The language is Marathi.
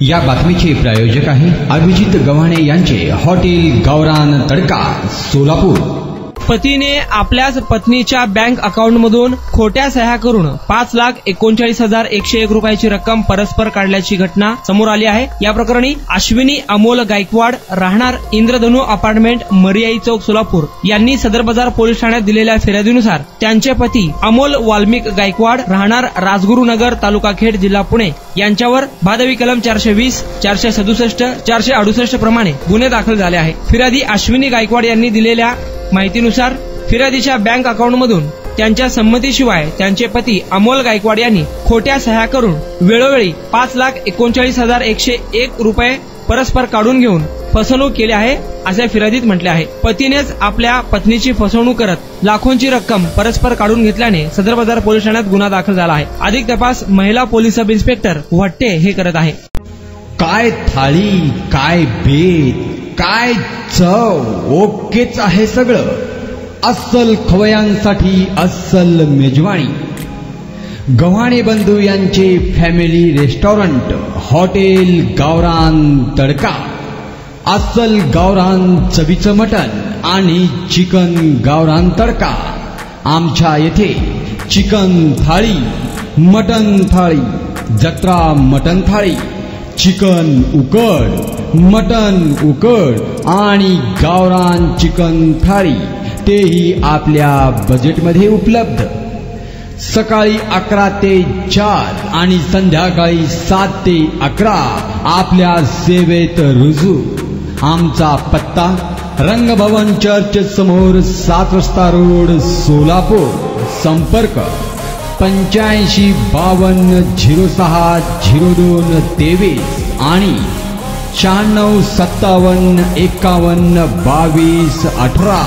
या बातमीचे प्रायोजक आहे अभिजित गव्हाणे यांचे हॉटेल गावरान तडका सोलापूर। पतीने आपल्याच पत्नीच्या बँक अकाउंटमधून खोट्या सह्या करून 5,39,101 रुपयाची रक्कम परस्पर काढल्याची घटना समोर आली आहे। या प्रकरणी अश्विनी अमोल गायकवाड राहणार इंद्रधनु अपार्टमेंट मरियाई चौक सोलापूर यांनी सदर बाजार पोलीस ठाण्यात दिलेल्या फिर्यादीनुसार त्यांचे पती अमोल वाल्मिक गायकवाड राहणार राजगुरुनगर तालुका खेड जिल्हा पुणे यांच्यावर भादवी कलम 420, 467, 468 प्रमाणे गुन्हे दाखल झाले आहे। फिर्यादी अश्विनी गायकवाड यांनी दिलेल्या माहितीनुसार फिर्यादीच्या बँक अकाउंटमधून त्यांच्या संमतीशिवाय त्यांचे पती अमोल गायकवाड यांनी खोट्या सह्या करून वेळोवेळी 5,39,101 रुपये परस्पर काढून घेऊन फसवणूक केली आहे असे फिर्यादीत म्हटले आहे। पतीनेच आपल्या पत्नीची फसवणूक करत लाखोंची रक्कम परस्पर काढून घेतल्याने सदर बाजार पोलीस ठाण्यात गुन्हा दाखल झाला आहे। अधिक तपास महिला पोलीस सब इन्स्पेक्टर वट्टे हे करत आहे। काय थाळी, काय बेत, काय चव, ओकेच आहे सगळं। अस्सल खवयांसाठी अस्सल मेजवानी गव्हाणे बंधू यांचे फॅमिली रेस्टॉरंट हॉटेल गावरान तडका। अस्सल गावरान चवीचं मटण आणि चिकन गावरान तडका। आमच्या येथे चिकन थाळी, मटण थाळी, जत्रा मटण थाळी, चिकन उकड, मटण उकड आणि गावरान चिकन थाळी तेही आपल्या बजेटमध्ये उपलब्ध। सकाळी 11 ते 4 आणि संध्याकाळी 7 ते 11 आपल्या सेवेत रुजू। आमचा पत्ता रंगभवन चर्च समोर 7 रस्ता रोड सोलापूर। संपर्क 85 52 06 02 23 आणि 96 57 51 22 18।